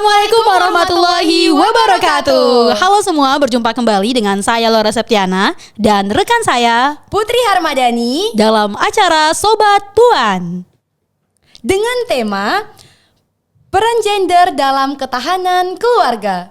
Assalamualaikum warahmatullahi wabarakatuh. Halo semua, berjumpa kembali dengan saya Laura Septiana dan rekan saya Putri Harmadani dalam acara Sobat Puan dengan tema peran gender dalam ketahanan keluarga.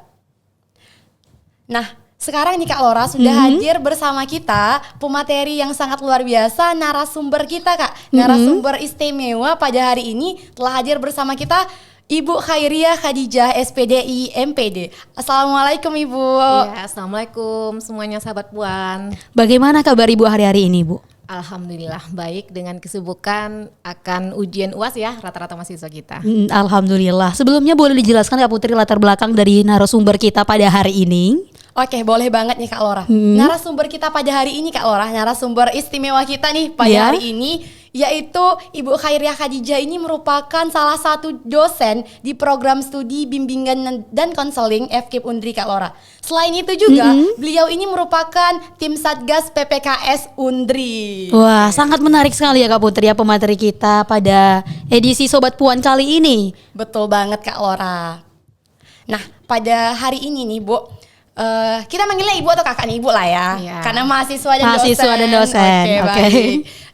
Nah, sekarang nih Kak Laura sudah hadir bersama kita pemateri yang sangat luar biasa, narasumber kita Kak. Narasumber istimewa pada hari ini telah hadir bersama kita Ibu Khairiah Khadijah SPDI MPD. Assalamualaikum Ibu. Ya, assalamualaikum semuanya sahabat Puan. Bagaimana kabar Ibu hari-hari ini Bu? Alhamdulillah baik dengan kesibukan akan ujian UAS ya rata-rata mahasiswa kita. Alhamdulillah. Sebelumnya boleh dijelaskan Kak Putri latar belakang dari narasumber kita pada hari ini? Oke, boleh banget nih Kak Laura. Narasumber kita pada hari ini Kak Laura, narasumber istimewa kita nih pada hari ini, yaitu Ibu Khairiah Khadijah ini merupakan salah satu dosen di program studi bimbingan dan konseling FKIP Undri Kak Laura. Selain itu juga beliau ini merupakan tim Satgas PPKS Undri. Wah, sangat menarik sekali ya Kak Putri ya pemateri kita pada edisi Sobat Puan kali ini. Betul banget Kak Laura. Nah, pada hari ini nih Bu, kita manggilnya ibu atau kakak nih, ibu lah ya, karena mahasiswa dan dosen. Oke.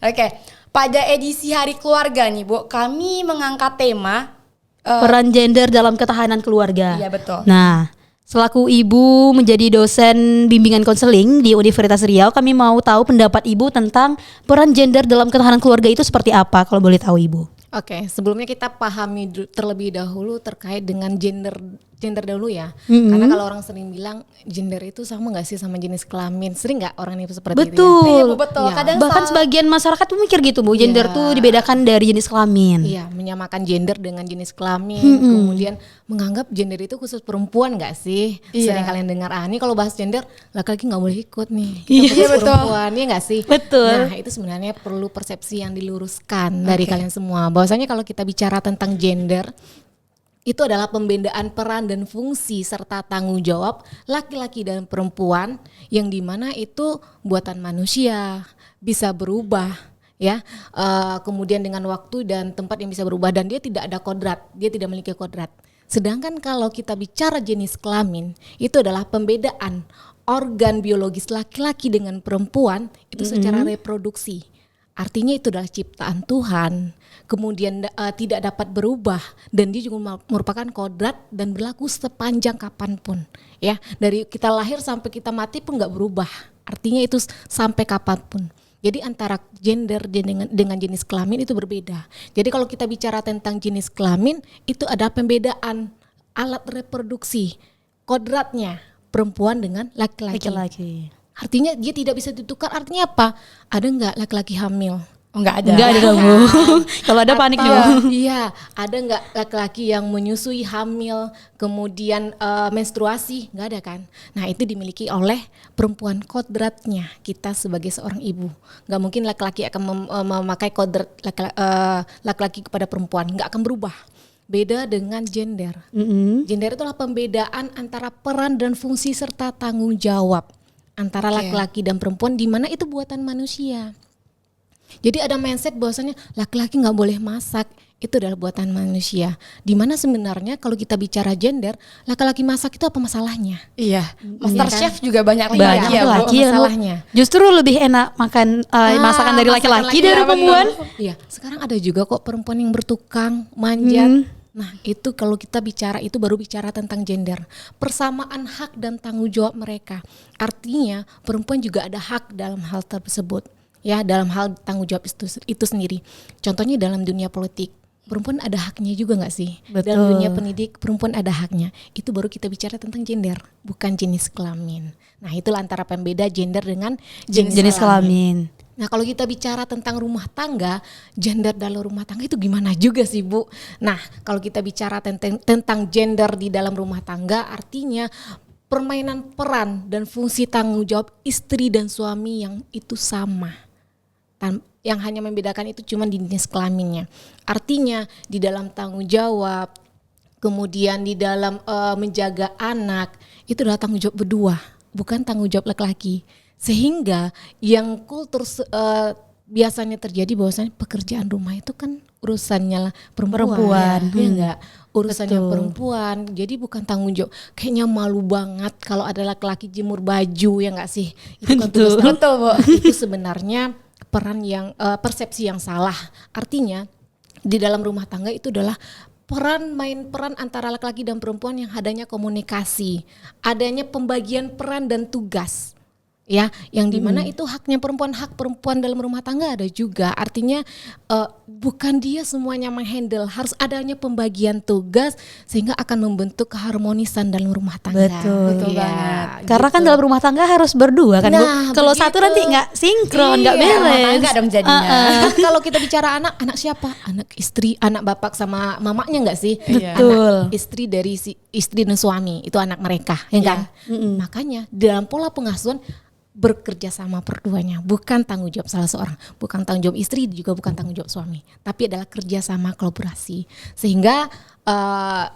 Oke. Pada edisi Hari Keluarga nih Bu, kami mengangkat tema peran gender dalam ketahanan keluarga. Iya betul. Nah, selaku ibu menjadi dosen bimbingan konseling di Universitas Riau, kami mau tahu pendapat ibu tentang peran gender dalam ketahanan keluarga itu seperti apa, kalau boleh tahu ibu. Oke, sebelumnya kita pahami terlebih dahulu terkait dengan gender dahulu ya. Karena kalau orang sering bilang gender itu sama nggak sih sama jenis kelamin? Sering nggak orang itu seperti itu? Iya Bu, betul. Ya. Kadang Bahkan sebagian masyarakat tuh mikir gitu Bu, gender tuh dibedakan dari jenis kelamin. Iya, menyamakan gender dengan jenis kelamin, kemudian menganggap gender itu khusus perempuan nggak sih? Sering kalian dengar, ini kalau bahas gender laki-laki nggak boleh ikut nih. Kita khusus perempuan, ya nggak sih? Betul. Nah, itu sebenarnya perlu persepsi yang diluruskan dari kalian semua. Bahwasanya kalau kita bicara tentang gender, itu adalah pembedaan peran dan fungsi serta tanggung jawab laki-laki dan perempuan yang dimana itu buatan manusia, bisa berubah ya, kemudian dengan waktu dan tempat yang bisa berubah, dan dia tidak ada kodrat, dia tidak memiliki kodrat. Sedangkan kalau kita bicara jenis kelamin, itu adalah pembedaan organ biologis laki-laki dengan perempuan itu secara reproduksi. Artinya itu adalah ciptaan Tuhan, kemudian tidak dapat berubah, dan dia juga merupakan kodrat dan berlaku sepanjang kapanpun. Ya, dari kita lahir sampai kita mati pun nggak berubah. Artinya itu sampai kapanpun. Jadi antara gender dengan jenis kelamin itu berbeda. Jadi kalau kita bicara tentang jenis kelamin, itu ada pembedaan alat reproduksi, kodratnya perempuan dengan laki-laki. Artinya dia tidak bisa ditukar. Artinya apa? Ada nggak laki-laki hamil? Oh, nggak ada. Enggak ada dong Bu. Kalau ada panik dong. Iya, ada nggak laki-laki yang menyusui, hamil, kemudian menstruasi? Nggak ada kan? Nah, itu dimiliki oleh perempuan, kodratnya kita sebagai seorang ibu. Nggak mungkin laki-laki akan memakai kodrat laki-laki kepada perempuan, nggak akan berubah. Beda dengan gender. Gender itulah pembedaan antara peran dan fungsi serta tanggung jawab antara laki-laki dan perempuan, di mana itu buatan manusia. Jadi ada mindset bahwasanya laki-laki nggak boleh masak, itu adalah buatan manusia. Di mana sebenarnya kalau kita bicara gender, laki-laki masak itu apa masalahnya? Iya, Master Chef juga banyak Banyak ya Bu. laki masalahnya. Justru lebih enak makan masakan dari laki-laki dari perempuan. Iya, sekarang ada juga kok perempuan yang bertukang, manjat. Nah, itu kalau kita bicara, itu baru bicara tentang gender. Persamaan hak dan tanggung jawab mereka. Artinya perempuan juga ada hak dalam hal tersebut. Ya, dalam hal tanggung jawab itu sendiri. Contohnya dalam dunia politik, perempuan ada haknya juga nggak sih? Betul. Dalam dunia pendidik, perempuan ada haknya. Itu baru kita bicara tentang gender, bukan jenis kelamin. Nah, itulah antara pembeda gender dengan jenis kelamin. Nah, kalau kita bicara tentang rumah tangga, gender dalam rumah tangga itu gimana juga sih Bu? Nah, kalau kita bicara tentang gender di dalam rumah tangga, artinya permainan peran dan fungsi tanggung jawab istri dan suami yang itu sama. Yang hanya membedakan itu cuma di jenis kelaminnya. Artinya di dalam tanggung jawab, kemudian di dalam menjaga anak, itu adalah tanggung jawab berdua, bukan tanggung jawab laki-laki. Sehingga yang kultur biasanya terjadi bahwasanya pekerjaan rumah itu kan urusannya Perempuan. ya enggak, urusannya Betul. perempuan. Jadi bukan tanggung jawab. Kayaknya malu banget kalau ada laki-laki jemur baju, ya enggak sih? Itu kan tugas Betul, Bu. itu sebenarnya peran yang persepsi yang salah. Artinya di dalam rumah tangga itu adalah main peran antara laki-laki dan perempuan yang adanya komunikasi, adanya pembagian peran dan tugas. Ya, yang dimana itu haknya perempuan, hak perempuan dalam rumah tangga ada juga. Artinya bukan dia semuanya menghandle, harus adanya pembagian tugas sehingga akan membentuk keharmonisan dalam rumah tangga. Betul Ya, banget. Karena kan dalam rumah tangga harus berdua kan, Bu. Nah, Kalau begitu. satu nanti nggak sinkron, nggak Iya, beres. rumah tangga dong jadinya. Kan kalau kita bicara anak siapa? Anak istri, anak bapak sama mamanya enggak sih? Iya. Betul. Anak istri dari si istri dan suami, itu anak mereka, ya kan? Makanya dalam pola pengasuhan bekerja sama berduanya, bukan tanggung jawab salah seorang, bukan tanggung jawab istri, juga bukan tanggung jawab suami, tapi adalah kerja sama, kolaborasi. Sehingga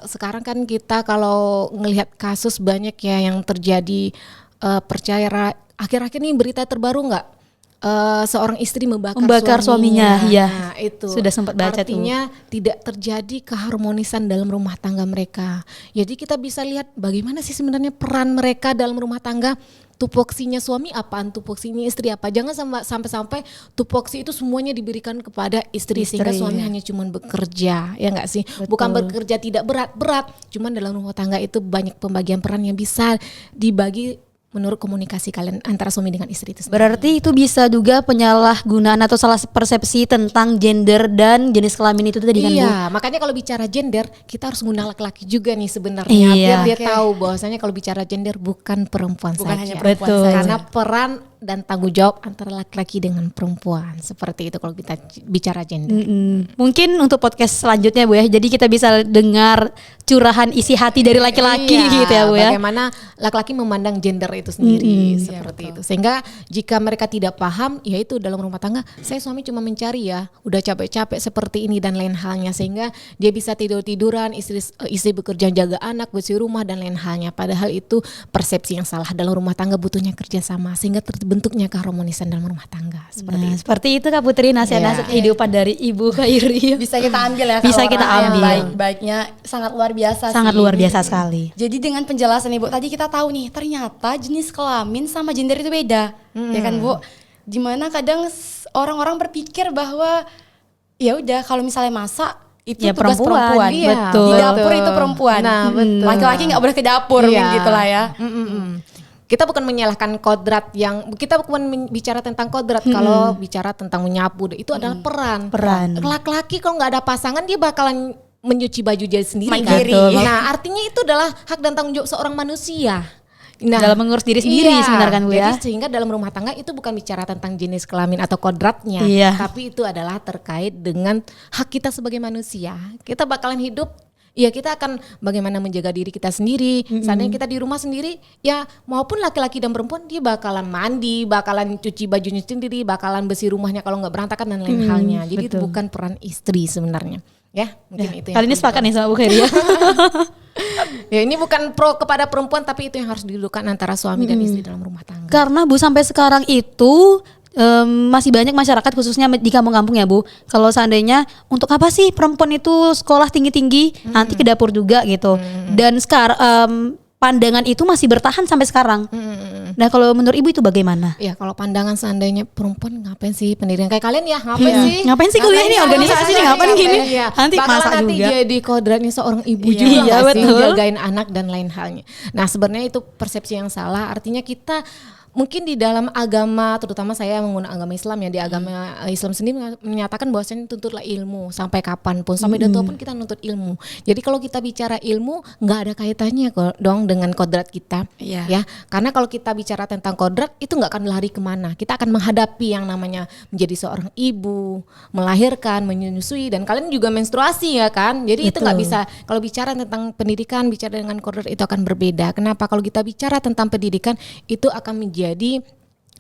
sekarang kan kita kalau ngelihat kasus banyak ya yang terjadi, percaya akhir-akhir ini berita terbaru nggak? Seorang istri membakar suaminya, iya. Nah, itu Sudah sempat baca tuh. artinya tidak terjadi keharmonisan dalam rumah tangga mereka. Jadi kita bisa lihat bagaimana sih sebenarnya peran mereka dalam rumah tangga. Tupoksinya suami apaan, tupoksinya istri apa. Jangan sampai tupoksi itu semuanya diberikan kepada istri sehingga suami hanya cuman bekerja, ya enggak sih? Bukan bekerja tidak berat, cuman dalam rumah tangga itu banyak pembagian peran yang bisa dibagi menurut komunikasi kalian antara suami dengan istri itu sendiri. Berarti itu bisa juga penyalahgunaan atau salah persepsi tentang gender dan jenis kelamin itu tadi kan, Bu? Iya, makanya kalau bicara gender kita harus mengundang laki-laki juga nih sebenarnya, Iya. biar dia tahu bahwasanya kalau bicara gender bukan perempuan Bukan saja. hanya perempuan Betul. saja. Karena peran dan tanggung jawab antara laki-laki dengan perempuan, seperti itu kalau kita bicara gender. Mungkin untuk podcast selanjutnya, Bu ya. Jadi kita bisa dengar curahan isi hati dari laki-laki Iya, gitu ya, Bu ya. Bagaimana laki-laki memandang gender itu sendiri seperti itu. Sehingga jika mereka tidak paham, ya itu dalam rumah tangga, saya suami cuma mencari ya, udah capek-capek seperti ini dan lain halnya, sehingga dia bisa tidur-tiduran, istri bekerja jaga anak, bersih rumah dan lain halnya. Padahal itu persepsi yang salah. Dalam rumah tangga butuhnya kerjasama sehingga terbentuknya keharmonisan dalam rumah tangga. Seperti Nah, itu. seperti itu Kak Putri nasihat-nasihat kehidupan dari Ibu Khairi. Bisa kita ambil ya. Bisa kalau kita orang yang ambil. Baik-baiknya sangat luar biasa Sangat sih. luar biasa sekali. Jadi dengan penjelasan Ibu tadi kita tahu nih ternyata jenis kelamin sama gender itu beda. Ya kan, Bu? Dimana kadang orang-orang berpikir bahwa ya udah kalau misalnya masak itu Ya, tugas perempuan. perempuan. Iya, betul. Di dapur itu perempuan. Nah, betul. Laki-laki nggak boleh ke dapur Iya. gitulah ya. Kita bukan menyalahkan kodrat kita bukan bicara tentang kodrat. Kalau bicara tentang menyapu itu adalah peran. Laki-laki kalau nggak ada pasangan dia bakalan menyuci baju dia sendiri kan. Mandiri. Nah, artinya itu adalah hak dan tanggung jawab seorang manusia. Nah, Dalam mengurus diri sendiri sebenarnya kan, Bu ya. Jadi sehingga dalam rumah tangga itu bukan bicara tentang jenis kelamin atau kodratnya, Iya. tapi itu adalah terkait dengan hak kita sebagai manusia. Kita bakalan hidup, ya kita akan bagaimana menjaga diri kita sendiri. Seandainya kita di rumah sendiri, ya maupun laki-laki dan perempuan dia bakalan mandi, bakalan cuci bajunya sendiri, bakalan bersih rumahnya kalau nggak berantakan dan lain halnya. Jadi itu bukan peran istri sebenarnya. Ya, mungkin itu yang Kali ini perlu sepakat nih sama Bu Khairi ya. ya ini bukan pro kepada perempuan, tapi itu yang harus didudukan antara suami dan istri dalam rumah tangga. Karena Bu sampai sekarang itu masih banyak masyarakat khususnya di kampung-kampung ya, Bu. Kalau seandainya untuk apa sih perempuan itu sekolah tinggi-tinggi nanti ke dapur juga gitu. Dan sekarang pandangan itu masih bertahan sampai sekarang. Nah, kalau menurut Ibu itu bagaimana? Ya kalau pandangan seandainya perempuan ngapain sih pendidikan kayak kalian ya ngapain sih? Ngapain sih kuliah ini, sih? organisasi nih, ngapain gini? Iya. Nanti Bakalan masak nanti juga. jadi kodratnya seorang ibu Iya. juga Iya, nggak sih? betul. Jagain anak dan lain halnya. Nah sebenarnya itu persepsi yang salah. Artinya kita mungkin di dalam agama, terutama saya menggunakan agama Islam ya, di agama Islam sendiri menyatakan bahwasanya tuntutlah ilmu sampai kapanpun, sampai udah tua pun kita nuntut ilmu. Jadi kalau kita bicara ilmu nggak ada kaitannya kok dong dengan kodrat kita, Iya. ya. Karena kalau kita bicara tentang kodrat itu nggak akan lari kemana. Kita akan menghadapi yang namanya menjadi seorang ibu, melahirkan, menyusui, dan kalian juga menstruasi ya kan. Jadi itu nggak bisa. Kalau bicara tentang pendidikan, bicara dengan kodrat itu akan berbeda. Kenapa? Kalau kita bicara tentang pendidikan itu akan menjadi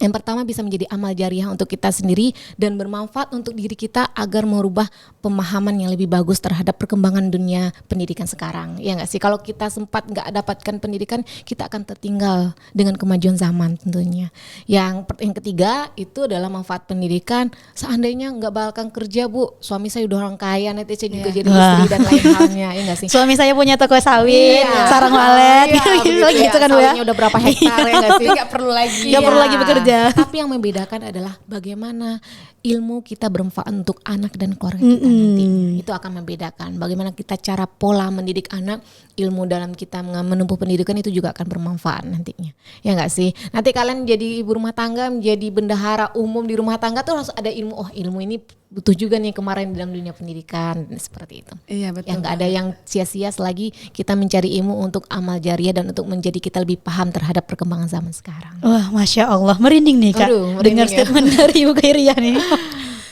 Yang pertama bisa menjadi amal jariah untuk kita sendiri dan bermanfaat untuk diri kita agar merubah pemahaman yang lebih bagus terhadap perkembangan dunia pendidikan sekarang. Ya nggak sih? Kalau kita sempat nggak dapatkan pendidikan, kita akan tertinggal dengan kemajuan zaman tentunya. Yang ketiga itu adalah manfaat pendidikan. Seandainya nggak bakal kerja, Bu, suami saya udah orang kaya, nanti saya juga jadi istri dan lain halnya. Ya nggak sih? Suami saya punya toko sawit, sarang walet, gitu kan Bu ya. Sawitnya udah berapa hektar ya nggak sih? Nggak perlu lagi. Nggak perlu lagi bekerja. Tapi yang membedakan adalah bagaimana ilmu kita bermanfaat untuk anak dan keluarga kita nantinya. Itu akan membedakan bagaimana kita cara pola mendidik anak, ilmu dalam kita menempuh pendidikan itu juga akan bermanfaat nantinya. Ya nggak sih? Nanti kalian jadi ibu rumah tangga, menjadi bendahara umum di rumah tangga tuh harus ada ilmu. Oh, ilmu ini butuh juga nih kemarin dalam dunia pendidikan, seperti itu. Iya betul. Yang nggak ada yang sia-sia selagi kita mencari ilmu untuk amal jariah dan untuk menjadi kita lebih paham terhadap perkembangan zaman sekarang. Wah, Masya Allah, merinding nih Kak. Aduh, merinding dengar ya. statement dari Ibu Khairiyah nih.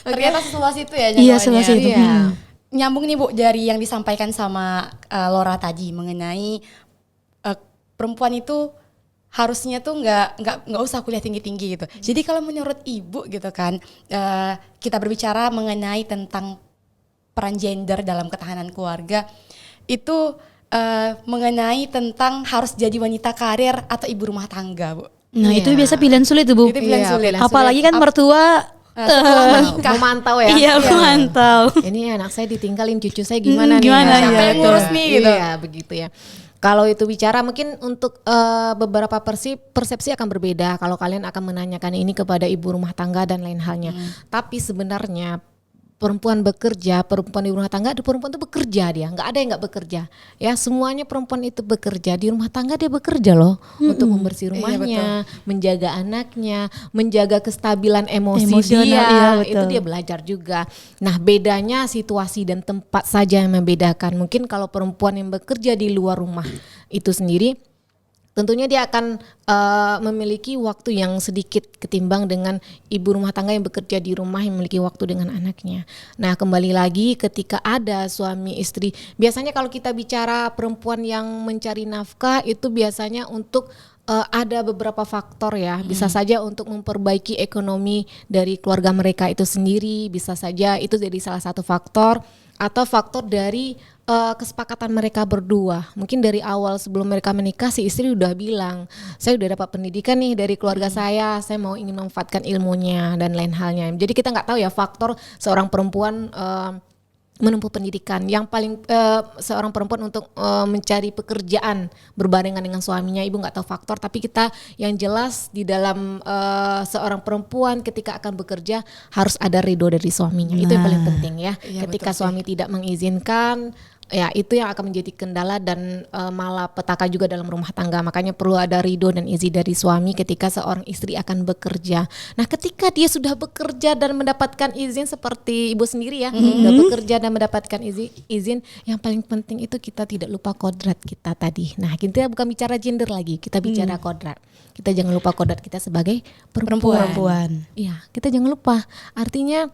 Ternyata seluas itu ya Iya, jangkauannya. seluas itu. Iya. Nyambung nih Bu dari yang disampaikan sama Laura tadi mengenai perempuan itu harusnya tuh nggak usah kuliah tinggi-tinggi gitu. Jadi kalau menurut Ibu gitu kan, kita berbicara mengenai tentang peran gender dalam ketahanan keluarga itu mengenai tentang harus jadi wanita karir atau ibu rumah tangga, Bu. Nah, Iya. itu biasa pilihan sulit tuh Bu. Itu pilihan Iya, sulit. pilihan Apalagi kan mertua Memantau ya. iya memantau. Ini anak saya ditinggalin, cucu saya gimana nih? gimana ya? ya, Siapa yang ngurus nih gitu. Iya, begitu ya. Kalau itu bicara mungkin untuk beberapa persepsi akan berbeda kalau kalian akan menanyakan ini kepada ibu rumah tangga dan lain halnya. Tapi sebenarnya perempuan bekerja, perempuan di rumah tangga, ada perempuan itu bekerja dia, nggak ada yang nggak bekerja. Ya semuanya perempuan itu bekerja di rumah tangga, dia bekerja loh untuk membersih rumahnya, menjaga anaknya, menjaga kestabilan emosi Emosional, dia, iya, betul. itu dia belajar juga. Nah bedanya situasi dan tempat saja yang membedakan. Mungkin kalau perempuan yang bekerja di luar rumah itu sendiri, tentunya dia akan memiliki waktu yang sedikit ketimbang dengan ibu rumah tangga yang bekerja di rumah yang memiliki waktu dengan anaknya. Nah kembali lagi ketika ada suami istri, biasanya kalau kita bicara perempuan yang mencari nafkah itu biasanya untuk ada beberapa faktor ya, bisa saja untuk memperbaiki ekonomi dari keluarga mereka itu sendiri, bisa saja itu jadi salah satu faktor, atau faktor dari kesepakatan mereka berdua. Mungkin dari awal sebelum mereka menikah si istri udah bilang, saya udah dapat pendidikan nih dari keluarga saya mau ingin memanfaatkan ilmunya dan lain halnya. Jadi kita nggak tahu ya faktor seorang perempuan menempuh pendidikan. Yang paling seorang perempuan untuk mencari pekerjaan berbarengan dengan suaminya, ibu nggak tahu faktor, tapi kita yang jelas di dalam seorang perempuan ketika akan bekerja harus ada ridho dari suaminya. Itu yang paling penting ya. Iya, Ketika betul suami tidak mengizinkan, ya itu yang akan menjadi kendala dan malapetaka juga dalam rumah tangga. Makanya perlu ada ridho dan izin dari suami ketika seorang istri akan bekerja. Nah ketika dia sudah bekerja dan mendapatkan izin seperti ibu sendiri ya, sudah bekerja dan mendapatkan izin, yang paling penting itu kita tidak lupa kodrat kita tadi. Nah kita bukan bicara gender lagi, kita bicara kodrat. Kita jangan lupa kodrat kita sebagai perempuan. Iya, kita jangan lupa. Artinya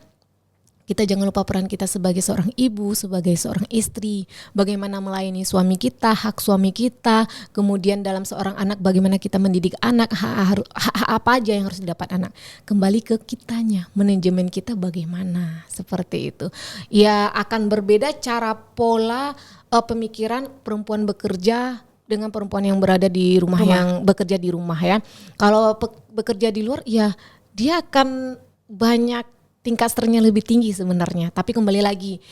kita jangan lupa peran kita sebagai seorang ibu, sebagai seorang istri, bagaimana melayani suami kita, hak suami kita, kemudian dalam seorang anak bagaimana kita mendidik anak, hak apa aja yang harus didapat anak. Kembali ke kitanya, manajemen kita bagaimana, seperti itu. Ya akan berbeda cara pola pemikiran perempuan bekerja dengan perempuan yang berada di rumah, yang bekerja di rumah ya. Kalau bekerja di luar ya dia akan banyak tingkat stresnya lebih tinggi sebenarnya, tapi kembali lagi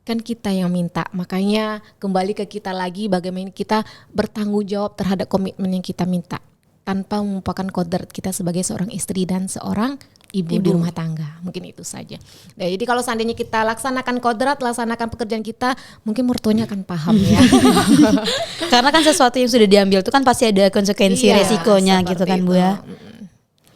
kan kita yang minta, makanya kembali ke kita lagi bagaimana kita bertanggung jawab terhadap komitmen yang kita minta tanpa melupakan kodrat kita sebagai seorang istri dan seorang ibu di rumah tangga. Mungkin itu saja. Nah, jadi kalau seandainya kita laksanakan kodrat, laksanakan pekerjaan kita, mungkin mertuanya akan paham ya. Karena kan sesuatu yang sudah diambil itu kan pasti ada konsekuensi Iya, resikonya gitu seperti kan Bu itu. ya.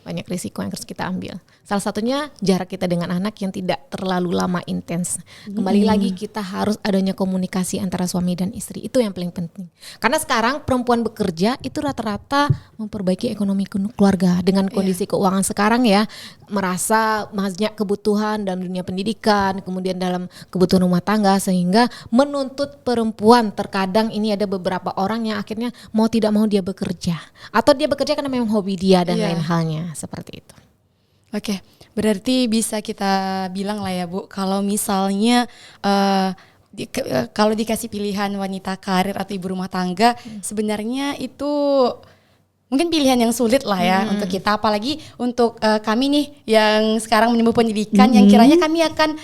Banyak risiko yang harus kita ambil. Salah satunya jarak kita dengan anak yang tidak terlalu lama intens. Kembali lagi kita harus adanya komunikasi antara suami dan istri. Itu yang paling penting. Karena sekarang perempuan bekerja itu rata-rata memperbaiki ekonomi keluarga dengan kondisi keuangan sekarang ya. Merasa banyak kebutuhan dalam dunia pendidikan, kemudian dalam kebutuhan rumah tangga, sehingga menuntut perempuan. Terkadang ini ada beberapa orang yang akhirnya mau tidak mau dia bekerja. Atau dia bekerja karena memang hobi dia dan lain halnya. seperti itu. Oke, berarti bisa kita bilang lah ya Bu, kalau misalnya kalau dikasih pilihan wanita karir atau ibu rumah tangga, sebenarnya itu mungkin pilihan yang sulit lah ya untuk kita, apalagi untuk kami nih yang sekarang menempuh pendidikan, yang kiranya kami akan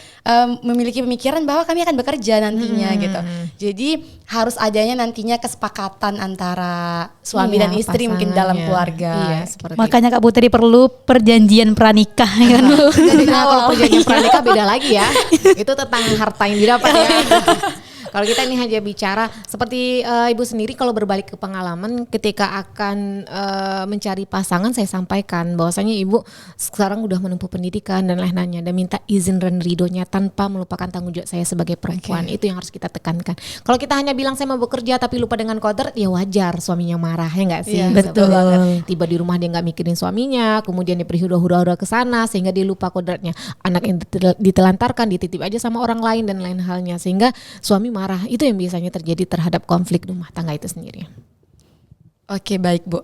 memiliki pemikiran bahwa kami akan bekerja nantinya gitu. Jadi harus adanya nantinya kesepakatan antara suami dan istri mungkin dalam keluarga. Iya, seperti Makanya Kak Putri perlu perjanjian pranikah kan Bu. Jadi kalau perjanjian pranikah beda lagi ya. Itu tentang harta yang didapat ya. Kalau kita ini hanya bicara seperti ibu sendiri, kalau berbalik ke pengalaman ketika akan mencari pasangan, saya sampaikan bahwasanya ibu sekarang udah menempuh pendidikan dan lain-lainnya dan minta izin dan ridonya tanpa melupakan tanggung jawab saya sebagai perempuan. Itu yang harus kita tekankan. Kalau kita hanya bilang saya mau bekerja tapi lupa dengan kodrat, ya wajar suaminya marah, ya nggak sih? Iya, betul. Tiba di rumah dia nggak mikirin suaminya, kemudian dia pergi hura-hura ke sana sehingga dia lupa kodratnya. Anak yang ditelantarkan, dititip aja sama orang lain dan lain halnya, sehingga suami marah. Itu yang biasanya terjadi terhadap konflik rumah tangga itu sendiri. Oke, baik Bu.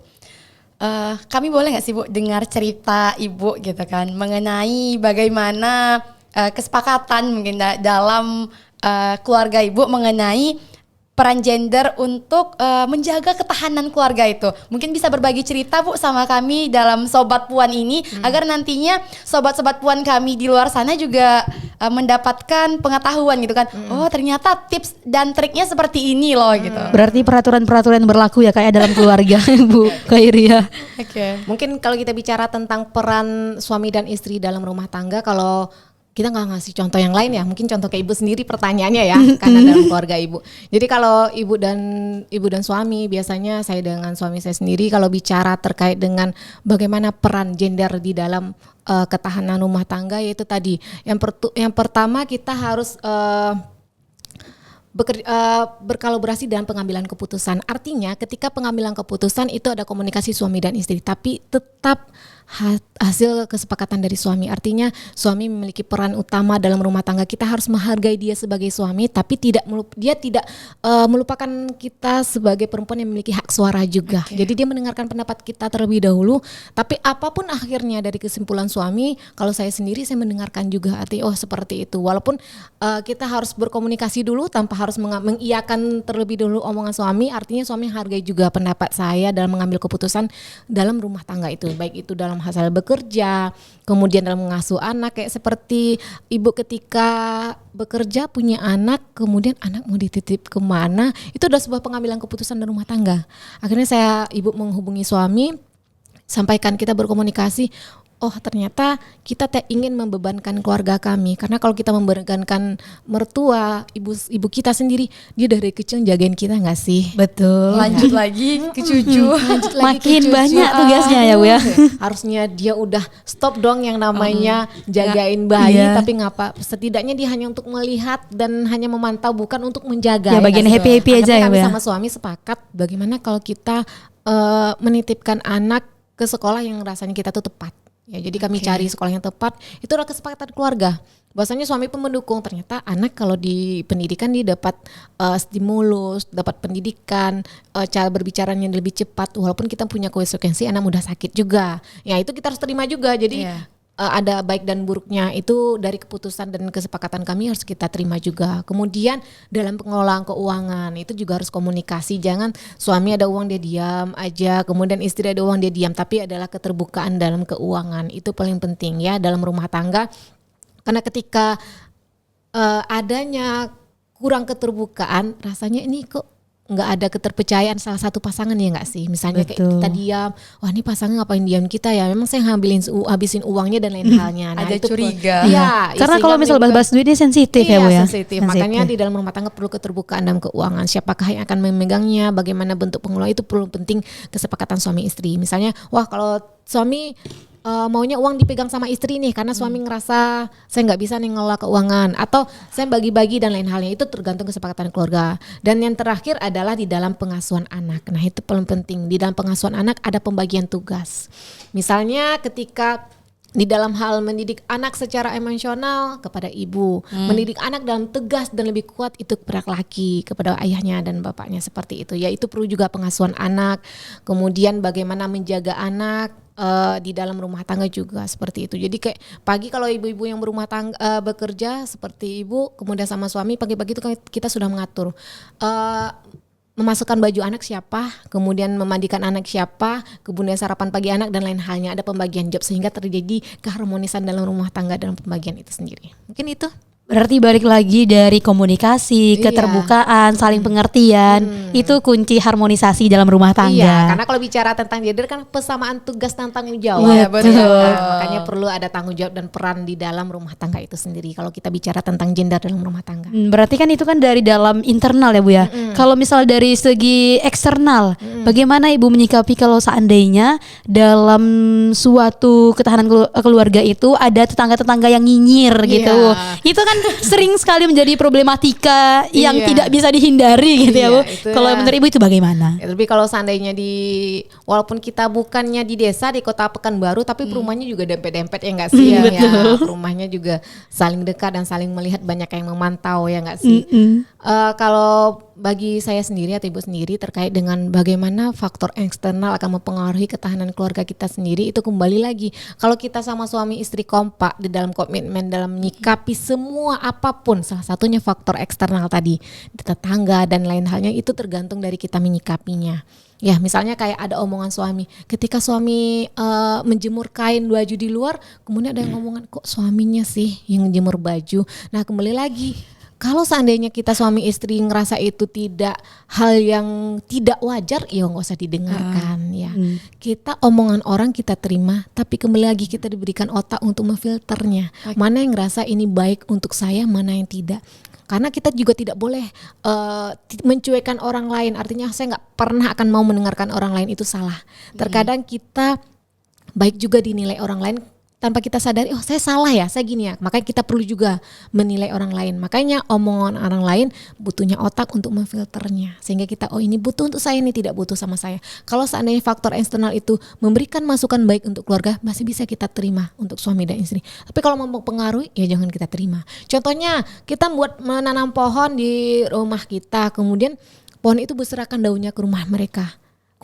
Kami boleh nggak sih Bu dengar cerita Ibu gitu kan mengenai bagaimana kesepakatan mungkin dalam keluarga Ibu mengenai peran gender untuk menjaga ketahanan keluarga itu. Mungkin bisa berbagi cerita Bu sama kami dalam Sobat Puan ini agar nantinya sobat-sobat Puan kami di luar sana juga mendapatkan pengetahuan gitu kan. Oh, ternyata tips dan triknya seperti ini loh gitu. Berarti peraturan-peraturan berlaku ya kayak dalam keluarga Bu Khairia. Oke. Mungkin kalau kita bicara tentang peran suami dan istri dalam rumah tangga, kalau kita nggak ngasih contoh yang lain ya, mungkin contoh ke ibu sendiri pertanyaannya ya, karena dalam keluarga ibu. Jadi kalau ibu dan suami, biasanya saya dengan suami saya sendiri kalau bicara terkait dengan bagaimana peran gender di dalam ketahanan rumah tangga, yaitu tadi yang pertama kita harus berkolaborasi dalam pengambilan keputusan. Artinya ketika pengambilan keputusan itu ada komunikasi suami dan istri, tapi tetap hasil kesepakatan dari suami. Artinya suami memiliki peran utama dalam rumah tangga. Kita harus menghargai dia sebagai suami, tapi dia tidak melupakan kita sebagai perempuan yang memiliki hak suara juga. Jadi dia mendengarkan pendapat kita terlebih dahulu. Tapi apapun akhirnya dari kesimpulan suami, kalau saya sendiri saya mendengarkan juga. Artinya seperti itu. Walaupun kita harus berkomunikasi dulu tanpa harus mengiyakan terlebih dahulu omongan suami. Artinya suami hargai juga pendapat saya dalam mengambil keputusan dalam rumah tangga itu, baik itu dalam hasil bekerja, kemudian dalam mengasuh anak, kayak seperti ibu ketika bekerja punya anak, kemudian anak mau dititip kemana, itu adalah sebuah pengambilan keputusan dalam rumah tangga. Akhirnya ibu menghubungi suami, sampaikan, kita berkomunikasi. Oh, ternyata kita ingin membebankan keluarga kami, karena kalau kita membebankan mertua, ibu kita sendiri, dia dari kecil jagain kita nggak sih? Betul. Lanjut lagi ke cucu. Makin banyak tugasnya ya Bu ya. Harusnya dia udah stop dong yang namanya jagain bayi, tapi ngapa? Setidaknya dia hanya untuk melihat dan hanya memantau, bukan untuk menjaga. Ya bagian happy aja ya Bu kami ya. sama suami sepakat bagaimana kalau kita menitipkan anak ke sekolah yang rasanya kita tuh tepat. Ya, jadi kami cari sekolah yang tepat. Itu adalah kesepakatan keluarga. Bahwasanya suami pun mendukung. Ternyata anak kalau di pendidikan dia dapat stimulus, dapat pendidikan, cara berbicaranya lebih cepat. Walaupun kita punya konsekuensi anak mudah sakit juga. Ya itu kita harus terima juga. Jadi ada baik dan buruknya itu dari keputusan dan kesepakatan kami harus kita terima juga. Kemudian dalam pengelolaan keuangan itu juga harus komunikasi. Jangan suami ada uang dia diam aja, kemudian istri ada uang dia diam, tapi adalah keterbukaan dalam keuangan. Itu paling penting ya dalam rumah tangga. Karena ketika adanya kurang keterbukaan, rasanya ini kok nggak ada keterpercayaan salah satu pasangan, ya nggak sih? Misalnya kayak kita diam, wah ini pasangan ngapain diam kita ya? Memang saya habisin uangnya dan lain halnya. Nah, ada itu curiga. Ya, karena kalau misal bahas duit ini sensitif ya Bu ya. Sensitif. Makanya di dalam rumah tangga perlu keterbukaan dalam keuangan. Siapakah yang akan memegangnya? Bagaimana bentuk pengelolaan, itu perlu penting kesepakatan suami istri. Misalnya, wah kalau suami maunya uang dipegang sama istri nih karena suami ngerasa saya nggak bisa nih ngelola keuangan, atau saya bagi-bagi dan lain halnya, itu tergantung kesepakatan keluarga. Dan yang terakhir adalah di dalam pengasuhan anak. Nah itu paling penting, di dalam pengasuhan anak ada pembagian tugas. Misalnya ketika Di dalam hal mendidik anak secara emosional kepada ibu, mendidik anak dalam tegas dan lebih kuat itu kepada laki, kepada ayahnya dan bapaknya seperti itu. Ya itu perlu juga pengasuhan anak, kemudian bagaimana menjaga anak di dalam rumah tangga juga seperti itu. Jadi kayak pagi kalau ibu-ibu yang berumah tangga bekerja seperti ibu, kemudian sama suami pagi-pagi itu kita sudah mengatur. Memasukkan baju anak siapa, kemudian memandikan anak siapa, kemudian sarapan pagi anak dan lain halnya, ada pembagian job sehingga terjadi keharmonisan dalam rumah tangga dalam pembagian itu sendiri. Mungkin itu. Berarti balik lagi dari komunikasi, Iya. keterbukaan, saling pengertian, itu kunci harmonisasi dalam rumah tangga. Iya, karena kalau bicara tentang gender kan persamaan tugas dan tanggung jawab. Iya, betul. Makanya perlu ada tanggung jawab dan peran di dalam rumah tangga itu sendiri. Kalau kita bicara tentang gender dalam rumah tangga. Berarti kan itu kan dari dalam internal ya Bu ya. Kalau misal dari segi eksternal, bagaimana Ibu menyikapi kalau seandainya dalam suatu ketahanan keluarga itu ada tetangga-tetangga yang nyinyir gitu. Itu kan sering sekali menjadi problematika yang Iya. tidak bisa dihindari gitu ya Bu. Iya, itu Kalau ya. menurut Ibu itu bagaimana? Ya, tapi kalau seandainya walaupun kita bukannya di desa, di kota Pekanbaru, tapi perumahannya juga dempet-dempet ya nggak sih? Ya, rumahnya juga saling dekat dan saling melihat, banyak yang memantau ya nggak sih? Kalau bagi saya sendiri atau ibu sendiri terkait dengan bagaimana faktor eksternal akan mempengaruhi ketahanan keluarga kita sendiri, itu kembali lagi kalau kita sama suami istri kompak di dalam komitmen dalam menyikapi semua apapun, salah satunya faktor eksternal tadi, tetangga dan lain halnya, itu tergantung dari kita menyikapinya. Ya misalnya kayak ada omongan suami, ketika suami menjemur kain baju di luar, kemudian ada yang ngomongan kok suaminya sih yang jemur baju. Nah kembali lagi, kalau seandainya kita suami istri ngerasa itu tidak hal yang tidak wajar, ya nggak usah didengarkan ya. Kita omongan orang kita terima, tapi kembali lagi kita diberikan otak untuk memfilternya. Mana yang ngerasa ini baik untuk saya, mana yang tidak. Karena kita juga tidak boleh mencuekkan orang lain. Artinya saya nggak pernah akan mau mendengarkan orang lain, itu salah. Terkadang kita baik juga dinilai orang lain tanpa kita sadari, oh saya salah ya, saya gini ya. Makanya kita perlu juga menilai orang lain. Makanya omongan orang lain butuhnya otak untuk memfilternya. Sehingga kita, oh ini butuh untuk saya, ini tidak butuh sama saya. Kalau seandainya faktor eksternal itu memberikan masukan baik untuk keluarga, masih bisa kita terima untuk suami dan istri. Tapi kalau mempengaruhi, ya jangan kita terima. Contohnya, kita menanam pohon di rumah kita, kemudian pohon itu berserakan daunnya ke rumah mereka.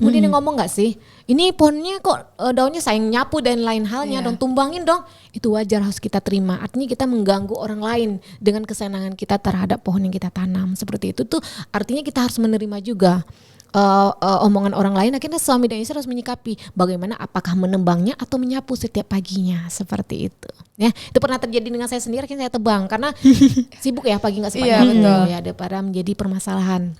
Kemudian dia ngomong gak sih, ini pohonnya kok daunnya sayang nyapu dan lain halnya, dong tumbangin dong. Itu wajar, harus kita terima. Artinya kita mengganggu orang lain dengan kesenangan kita terhadap pohon yang kita tanam. Seperti itu tuh artinya kita harus menerima juga omongan orang lain. Akhirnya suami dan istri harus menyikapi bagaimana, apakah menembangnya atau menyapu setiap paginya, seperti itu. Ya, itu pernah terjadi dengan saya sendiri, akhirnya saya tebang karena sibuk ya, pagi nggak sempat nyapu ya, daripada menjadi permasalahan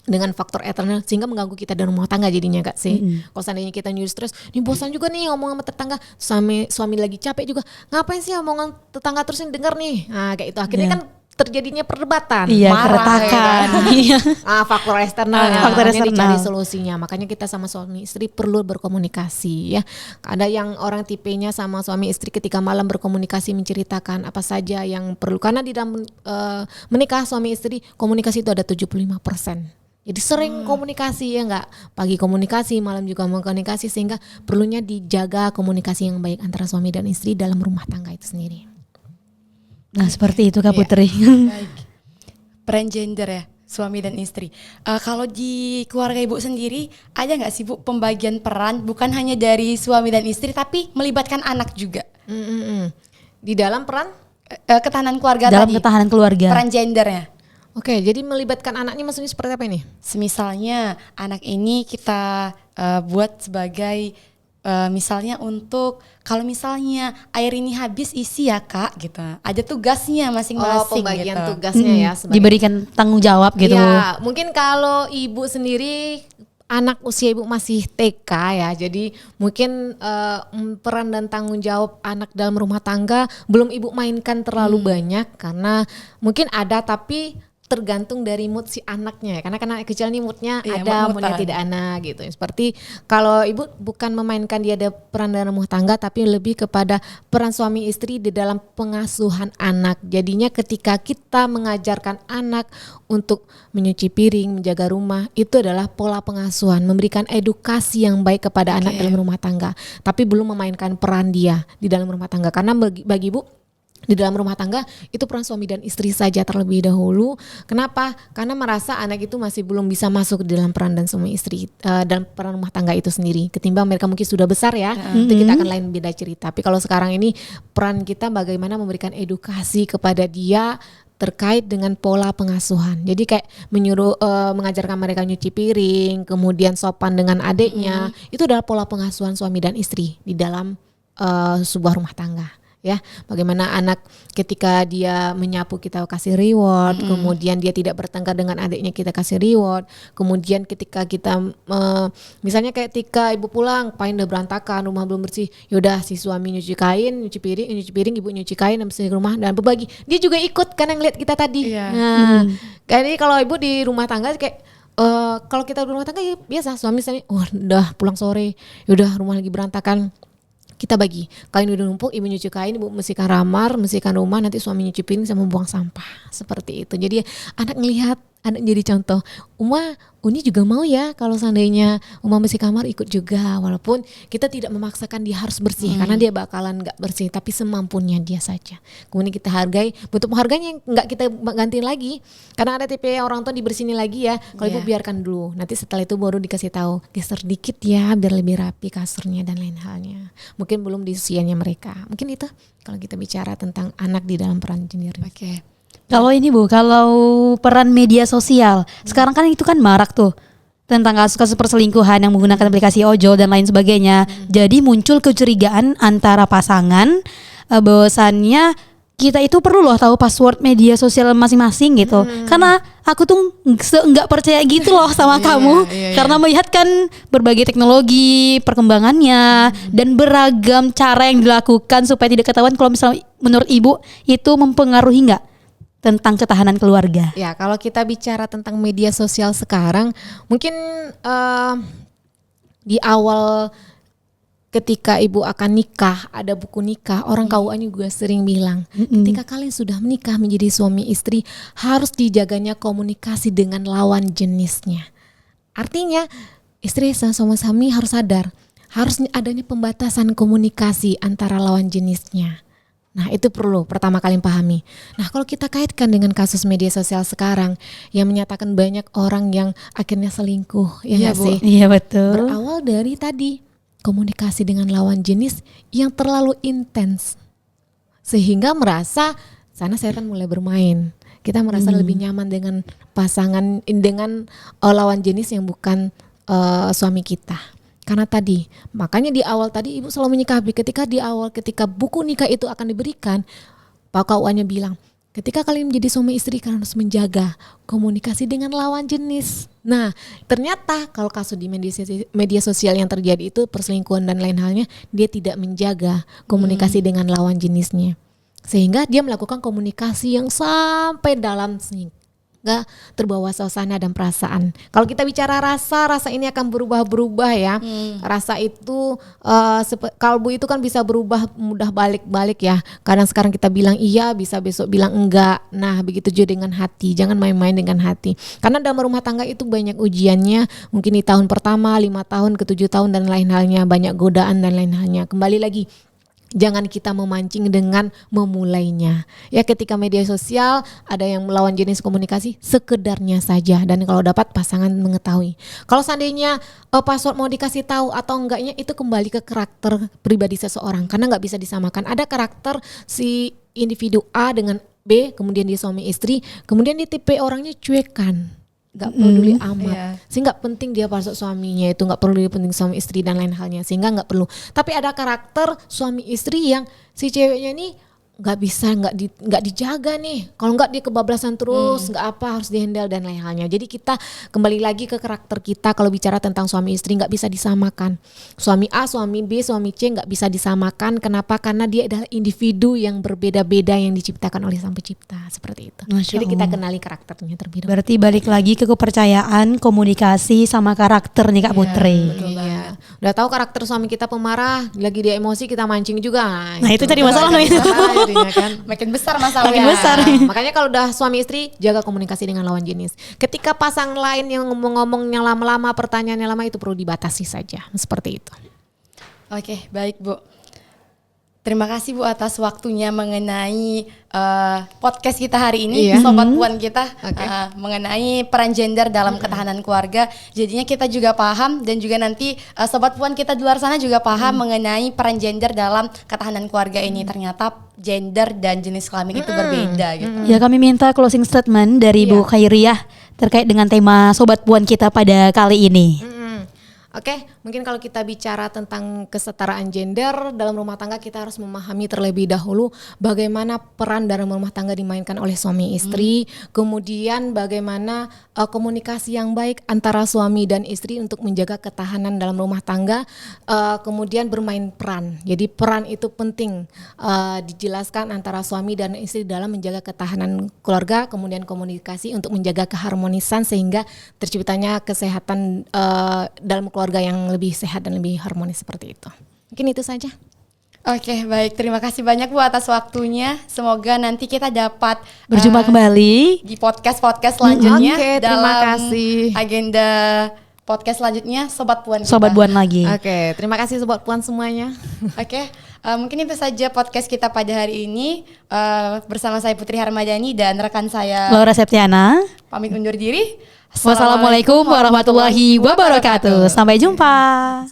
dengan faktor eternal sehingga mengganggu kita dalam rumah tangga jadinya gak sih. Kalau seandainya kita nyuri stres, ini bosan juga nih ngomong sama tetangga, suami lagi capek juga, ngapain sih omongan tetangga terus yang denger nih, nah kayak itu akhirnya kan terjadinya perdebatan, Iya, marah, keretakan. ya kan? Faktor eksternalnya, Faktor makanya eksternal. dicari solusinya. Makanya kita sama suami istri perlu berkomunikasi ya. Ada yang orang tipenya sama suami istri ketika malam berkomunikasi menceritakan apa saja yang perlu, karena di dalam menikah suami istri komunikasi itu ada 75%. Jadi sering komunikasi ya enggak, pagi komunikasi, malam juga komunikasi, sehingga perlunya dijaga komunikasi yang baik antara suami dan istri dalam rumah tangga itu sendiri. Nah seperti itu Kak Putri. Baik. Peran gender ya, suami dan istri. Kalau di keluarga Ibu sendiri, ada nggak sih Bu pembagian peran bukan hanya dari suami dan istri, tapi melibatkan anak juga? Di dalam peran? Ketahanan keluarga Dalam tadi. ketahanan keluarga. Peran gendernya. Oke, jadi melibatkan anaknya maksudnya seperti apa ini? Semisalnya anak ini kita buat sebagai misalnya untuk kalau misalnya air ini habis isi ya Kak gitu. Ada tugasnya masing-masing pembagian gitu. tugasnya ya. sebagai- Diberikan tanggung jawab gitu. Ya, mungkin kalau ibu sendiri anak usia ibu masih TK ya, jadi mungkin peran dan tanggung jawab anak dalam rumah tangga belum ibu mainkan terlalu banyak, karena mungkin ada tapi tergantung dari mood si anaknya ya. Karena anak kecil nih moodnya Iya, ada, mood-moodan. moodnya tidak ada gitu. Seperti kalau ibu bukan memainkan dia ada peran dalam rumah tangga, tapi lebih kepada peran suami istri di dalam pengasuhan anak. Jadinya ketika kita mengajarkan anak untuk menyuci piring, menjaga rumah, itu adalah pola pengasuhan, memberikan edukasi yang baik kepada anak dalam rumah tangga. Tapi belum memainkan peran dia di dalam rumah tangga. Karena bagi ibu di dalam rumah tangga itu peran suami dan istri saja terlebih dahulu. Kenapa? Karena merasa anak itu masih belum bisa masuk di dalam peran dan suami istri dalam peran rumah tangga itu sendiri. Ketimbang mereka mungkin sudah besar ya, itu kita akan lain beda cerita. Tapi kalau sekarang ini peran kita bagaimana memberikan edukasi kepada dia terkait dengan pola pengasuhan. Jadi kayak menyuruh mengajarkan mereka nyuci piring, kemudian sopan dengan adiknya. Itu adalah pola pengasuhan suami dan istri di dalam sebuah rumah tangga. Ya, bagaimana anak ketika dia menyapu kita kasih reward, kemudian dia tidak bertengkar dengan adiknya kita kasih reward, kemudian ketika kita misalnya kayak ketika ibu pulang kain udah berantakan, rumah belum bersih, yaudah si suami nyuci kain, nyuci piring, ibu nyuci kain dan bersih rumah dan berbagi, dia juga ikut karena ngeliat kita tadi. Iya. Nah, kayak kalau ibu di rumah tangga kayak kalau kita di rumah tangga ya biasa suami misalnya, udah pulang sore, yaudah rumah lagi berantakan. Kita bagi, kain udah numpuk, ibu nyuci kain, ibu bersihkan kamar, bersihkan rumah, nanti suami nyuci piring sama buang sampah, seperti itu. Jadi anak ngelihat, anak jadi contoh. Uni juga mau ya kalau seandainya Uma bersih kamar ikut juga, walaupun kita tidak memaksakan dia harus bersih karena dia bakalan nggak bersih, tapi semampunya dia saja. Kemudian kita hargai, bentuk penghargaannya nggak kita gantiin lagi, karena ada tipe orang tua dibersihinin lagi ya. Kalau ibu biarkan dulu, nanti setelah itu baru dikasih tahu geser dikit ya biar lebih rapi kasurnya dan lain halnya. Mungkin belum di usianya mereka. Mungkin itu kalau kita bicara tentang anak di dalam peran gender. Oke. Kalau ini Bu, kalau peran media sosial, sekarang kan itu kan marak tuh tentang kasus-kasus perselingkuhan yang menggunakan aplikasi ojol dan lain sebagainya. Jadi muncul kecurigaan antara pasangan bahwasannya kita itu perlu loh tahu password media sosial masing-masing gitu. Karena aku tuh nggak percaya gitu loh sama kamu. Karena melihat kan berbagai teknologi, perkembangannya dan beragam cara yang dilakukan supaya tidak ketahuan. Kalau misalnya menurut Ibu itu mempengaruhi nggak tentang ketahanan keluarga? Ya, kalau kita bicara tentang media sosial sekarang, mungkin di awal ketika ibu akan nikah, ada buku nikah, orang KUA juga sering bilang, ketika kalian sudah menikah menjadi suami istri, harus dijaganya komunikasi dengan lawan jenisnya. Artinya, istri sama suami harus sadar, harus adanya pembatasan komunikasi antara lawan jenisnya. Nah, itu perlu pertama kali pahami. Nah, kalau kita kaitkan dengan kasus media sosial sekarang yang menyatakan banyak orang yang akhirnya selingkuh, ya nggak sih? Iya betul. Berawal dari tadi komunikasi dengan lawan jenis yang terlalu intens sehingga merasa sana setan mulai bermain. Kita merasa lebih nyaman dengan pasangan, dengan lawan jenis yang bukan suami kita. Karena tadi, makanya di awal tadi ibu selalu menyikapi ketika buku nikah itu akan diberikan, Pak KUA-nya bilang, ketika kalian menjadi suami istri kalian harus menjaga komunikasi dengan lawan jenis. Nah, ternyata kalau kasus di media sosial yang terjadi itu perselingkuhan dan lain halnya, dia tidak menjaga komunikasi dengan lawan jenisnya. Sehingga dia melakukan komunikasi yang sampai dalam sehingga terbawa suasana dan perasaan. Kalau kita bicara rasa ini akan berubah-berubah ya. Rasa itu kalbu itu kan bisa berubah mudah balik-balik ya. Kadang sekarang kita bilang iya, bisa besok bilang enggak. Nah, begitu juga dengan hati. Jangan main-main dengan hati. Karena dalam rumah tangga itu banyak ujiannya. Mungkin di tahun pertama, 5 tahun, ke 7 tahun dan lain halnya. Banyak godaan dan lain halnya. Kembali lagi, jangan kita memancing dengan memulainya. Ya, ketika media sosial ada yang melawan jenis komunikasi, sekedarnya saja. Dan kalau dapat pasangan mengetahui. Kalau seandainya password mau dikasih tahu atau enggaknya, itu kembali ke karakter pribadi seseorang. Karena nggak bisa disamakan. Ada karakter si individu A dengan B, kemudian dia suami istri, kemudian dia tipe orangnya cuekan, nggak peduli amat, sehingga penting dia password suaminya itu nggak perlu penting suami istri dan lain halnya, sehingga nggak perlu. Tapi ada karakter suami istri yang si ceweknya ini nggak bisa nggak dijaga nih. Kalau nggak dia kebablasan terus, nggak apa harus dihandle dan lain halnya. Jadi kita kembali lagi ke karakter kita. Kalau bicara tentang suami istri nggak bisa disamakan. Suami A, suami B, suami C nggak bisa disamakan. Kenapa? Karena dia adalah individu yang berbeda-beda yang diciptakan oleh Sang Pencipta seperti itu. Masya Jadi kita Allah. kenali karakternya terlebih dahulu. Berarti balik lagi ke kepercayaan, komunikasi sama karakter nih Kak Putri. Iya, udah tahu karakter suami kita pemarah, lagi dia emosi kita mancing juga. Nah, itu cari masalah loh itu. Jadinya kan. Makin besar masalahnya. Makin besar. Makanya kalau udah suami istri jaga komunikasi dengan lawan jenis. Ketika pasang lain yang ngomong-ngomongnya lama-lama, pertanyaannya lama itu perlu dibatasi saja. Seperti itu. Oke, baik Bu. Terima kasih Bu atas waktunya mengenai podcast kita hari ini, Iya. Sobat Puan kita, Oke. mengenai peran gender dalam ketahanan keluarga. Jadinya kita juga paham dan juga nanti Sobat Puan kita di luar sana juga paham mengenai peran gender dalam ketahanan keluarga ini. Ternyata gender dan jenis kelamin itu berbeda gitu. Ya, kami minta closing statement dari Bu Khairiyah terkait dengan tema Sobat Puan kita pada kali ini. Oke, mungkin kalau kita bicara tentang kesetaraan gender dalam rumah tangga, kita harus memahami terlebih dahulu bagaimana peran dalam rumah tangga dimainkan oleh suami istri, kemudian bagaimana komunikasi yang baik antara suami dan istri untuk menjaga ketahanan dalam rumah tangga, kemudian bermain peran. Jadi peran itu penting dijelaskan antara suami dan istri dalam menjaga ketahanan keluarga, kemudian komunikasi untuk menjaga keharmonisan sehingga terciptanya kesehatan dalam keluarga yang lebih sehat dan lebih harmonis seperti itu. Mungkin itu saja. Oke, baik. Terima kasih banyak Bu atas waktunya. Semoga nanti kita dapat Berjumpa kembali. di podcast-podcast selanjutnya Oke, terima dalam kasih. agenda podcast selanjutnya Sobat Puan kita. Sobat Puan lagi. Oke, terima kasih Sobat Puan semuanya. Oke, mungkin itu saja podcast kita pada hari ini bersama saya Putri Harmadani dan rekan saya Laura Septiana. pamit undur diri. Wassalamualaikum warahmatullahi wabarakatuh. Sampai jumpa.